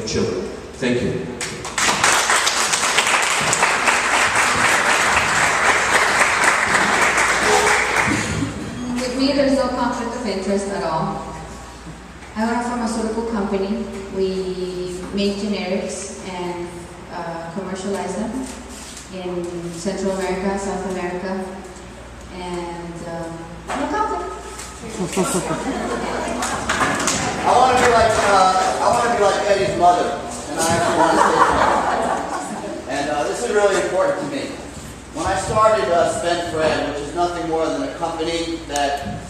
children. Thank you. With me, there's no conflict of interest at all. I own a pharmaceutical company. We make generics and commercialize them in Central America, South America, and no conflict. I want to be like Eddie's mother, and I actually want to say something. And this is really important to me. When I started Spend for Ed, which is nothing more than a company that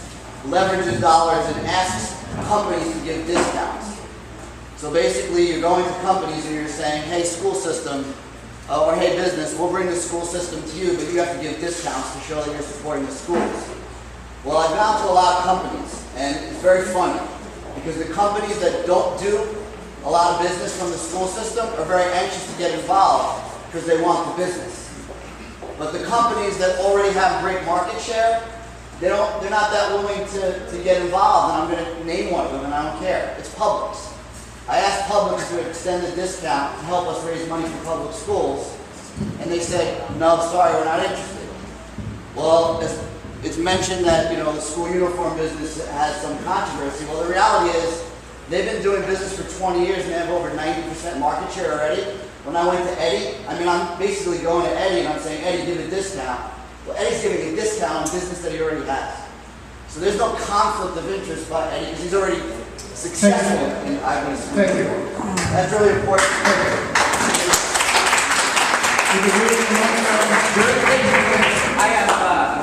leverages dollars and asks companies to give discounts. So basically, you're going to companies and you're saying, hey, school system, or hey, business, we'll bring the school system to you, but you have to give discounts to show that you're supporting the schools. Well, I've gone to a lot of companies, and it's very funny, because the companies that don't do a lot of business from the school system are very anxious to get involved because they want the business. But the companies that already have great market share, they're not that willing to get involved, and I'm going to name one of them, and I don't care. It's Publix. I asked Publix to extend a discount to help us raise money for public schools, and they said, no, sorry, we're not interested. Well, it's mentioned that the school uniform business has some controversy. Well, the reality is they've been doing business for 20 years and they have over 90% market share already. When I went to Eddie, I'm basically going to Eddie and I'm saying, Eddie, give a discount. Well, Eddie's giving a discount on business that he already has. So there's no conflict of interest by Eddie because he's already successful in eyewitness. Thank you. That's really important. I have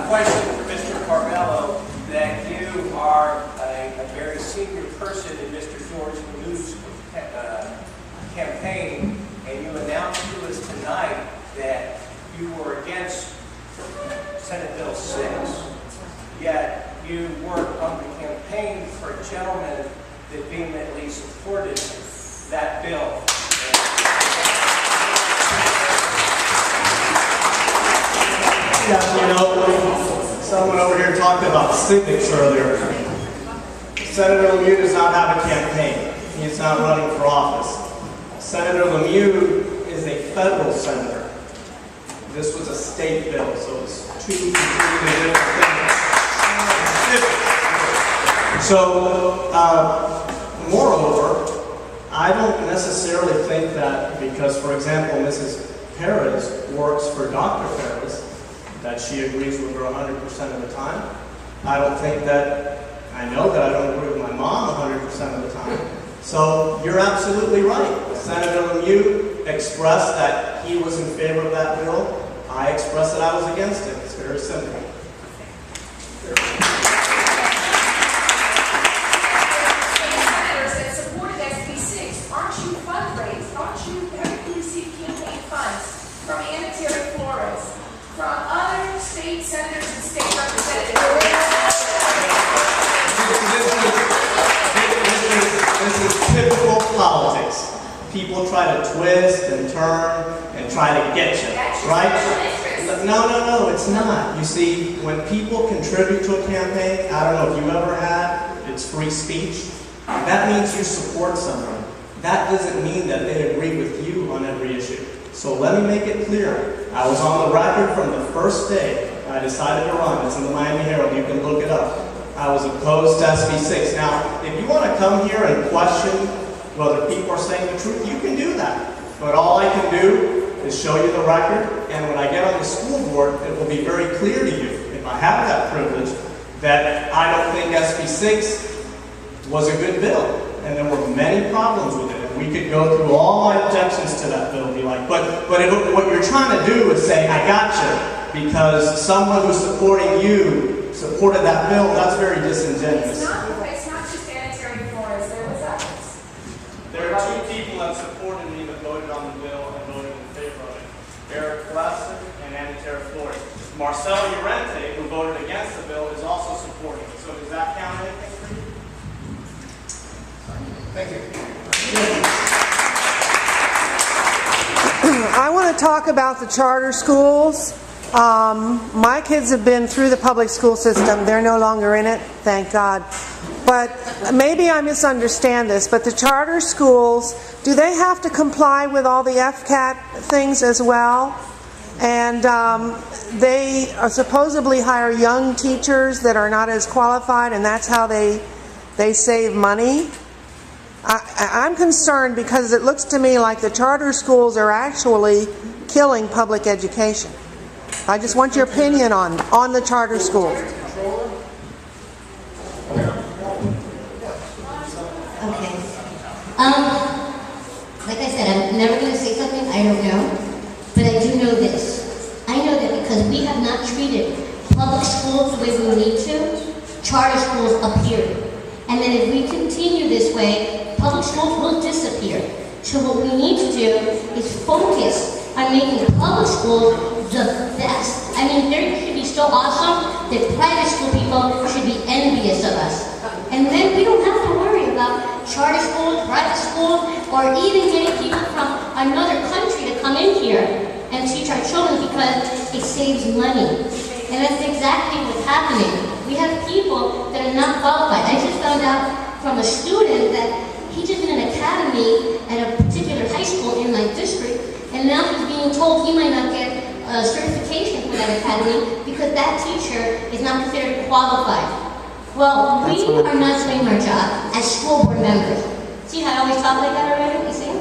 a question for Mr. Carmelo, that you are a very senior person in Mr. George Malou's campaign, and you announced to us tonight that you were against Senate Bill 6, yet you worked on the campaign for a gentleman that vehemently supported that bill. Yeah, someone over here talked about civics earlier. Senator Lemieux does not have a campaign. He is not running for office. Senator Lemieux is a federal senator. This was a state bill, so it's two completely different things. So, moreover, I don't necessarily think that because, for example, Mrs. Perez works for Dr. Perez, that she agrees with her 100% of the time. I don't think that, I know that I don't agree with my mom 100% of the time. So you're absolutely right. Senator Lemieux expressed that he was in favor of that bill. I expressed that I was against it. It's very simple. Senators that supported SB 6, aren't you fundraised? Haven't you received campaign funds from Anna Terry Flores, from other state senators and state representatives? This is typical politics. People try to twist and turn and try to get you, right? No, it's not. You see, when people contribute to a campaign, I don't know if you ever had, it's free speech. That means you support someone. That doesn't mean that they agree with you on every issue. So let me make it clear. I was on the record from the first day I decided to run. It's in the Miami Herald. You can look it up. I was opposed to SB 6. Now, if you want to come here and question whether people are saying the truth, you can do that. But all I can do is show you the record, and when I get on the school board, it will be very clear to you, if I have that privilege, that I don't think SB 6 was a good bill. And there were many problems with it. We could go through all my objections to that bill, if you like. But if, what you're trying to do is say, I gotcha, because someone who's supporting you supported that bill, that's very disingenuous. It's not just Anna Terry Flores. There was others. There are two people that supported me that voted on the bill and voted in favor of it. Eric Blessed and Anna Terry Flores. Marcelo Llorente, who voted against the bill, is also supporting it. So does that count anything for you? Thank you. I want to talk about the charter schools. My kids have been through the public school system. They're no longer in it, thank God. but maybe I misunderstand this, but the charter schools, do they have to comply with all the FCAT things as well? And they supposedly hire young teachers that are not as qualified, and that's how they save money. I'm concerned because it looks to me like the charter schools are actually killing public education. I just want your opinion on the charter schools. Okay. Like I said, I'm never going to say something I don't know, but I do know this. I know that because we have not treated public schools the way we need to, charter schools appear. And then if we continue this way, public schools will disappear. So what we need to do is focus on making public schools the best. I mean, they should be so awesome that private school people should be envious of us. And then we don't have to worry about charter schools, private schools, or even getting people from another country to come in here and teach our children because it saves money. And that's exactly what's happening. We have people that are not qualified. I just found out from a student that he just did an academy at a particular high school in my district, and now he's being told he might not get a certification for that academy because that teacher is not considered qualified. Well, we are not doing our job as school board members. See how I always talk like that already? You see?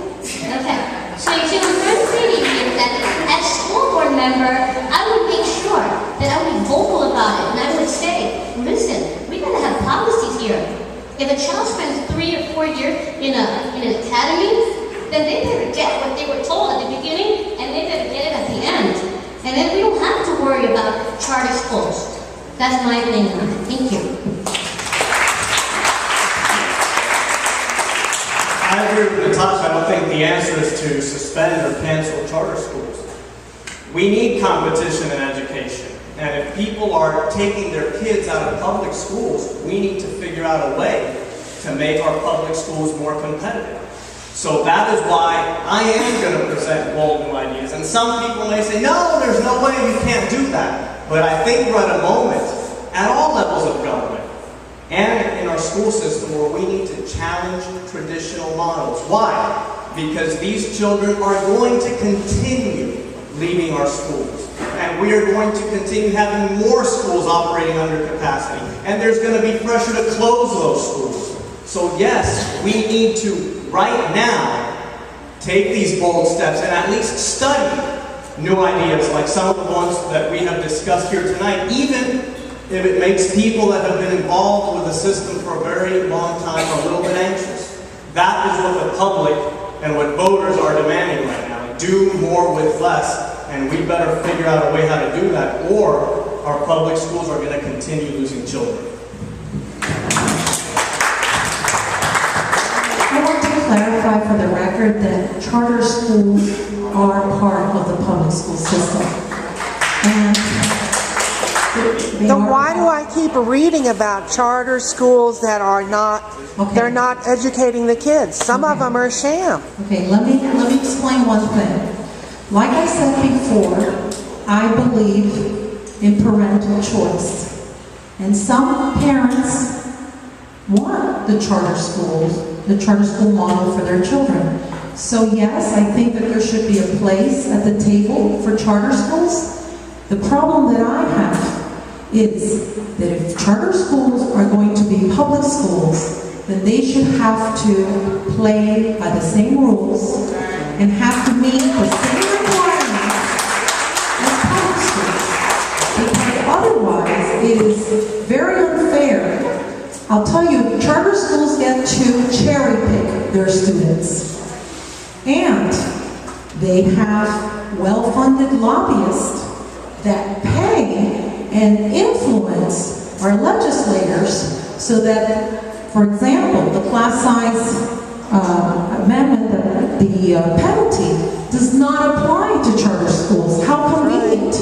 Okay. So you see what I'm trying to say to you is that as school board member, I would make sure that I would be vocal about it, and I would say, listen, we gotta have policies here. If a child spends 3 or 4 years in an academy, then they better get what they were told at the beginning, and they better get it at the end. And then we don't have to worry about charter schools. That's my opinion on it. Thank you. I agree with Natasha. I don't think the answer is to suspend or cancel charter schools. We need competition in education. And if people are taking their kids out of public schools, we need to figure out a way to make our public schools more competitive. So that is why I am going to present bold new ideas. And some people may say, no, there's no way you can't do that. But I think we're at a moment, at all levels of government, and in our school system, where we need to challenge traditional models. Why? Because these children are going to continue leaving our schools. And we are going to continue having more schools operating under capacity. And there's going to be pressure to close those schools. So yes, we need to, right now, take these bold steps and at least study new ideas like some of the ones that we have discussed here tonight, even if it makes people that have been involved with the system for a very long time a little bit anxious. That is what the public and what voters are demanding right now. Do more with less. And we better figure out a way how to do that, or our public schools are going to continue losing children. I want to clarify for the record that charter schools are part of the public school system. And then why do I keep reading about charter schools that are not, they're not educating the kids? Some of them are a sham. Okay, let me explain one thing. Like I said before, I believe in parental choice. And some parents want the charter school model for their children. So yes, I think that there should be a place at the table for charter schools. The problem that I have is that if charter schools are going to be public schools, then they should have to play by the same rules and have to meet the same requirements as public schools. Because otherwise, it is very unfair. I'll tell you, charter schools get to cherry pick their students. And they have well-funded lobbyists that pay and influence our legislators so that, for example, the class size amendment, the penalty, does not apply to charter schools. How convenient.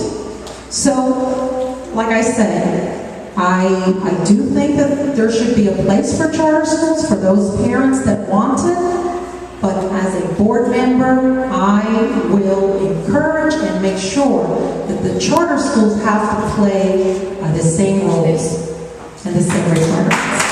So, like I said, I do think that there should be a place for charter schools for those parents that want it. But as a board member, I will encourage and make sure that the charter schools have to play the same roles and the same requirements.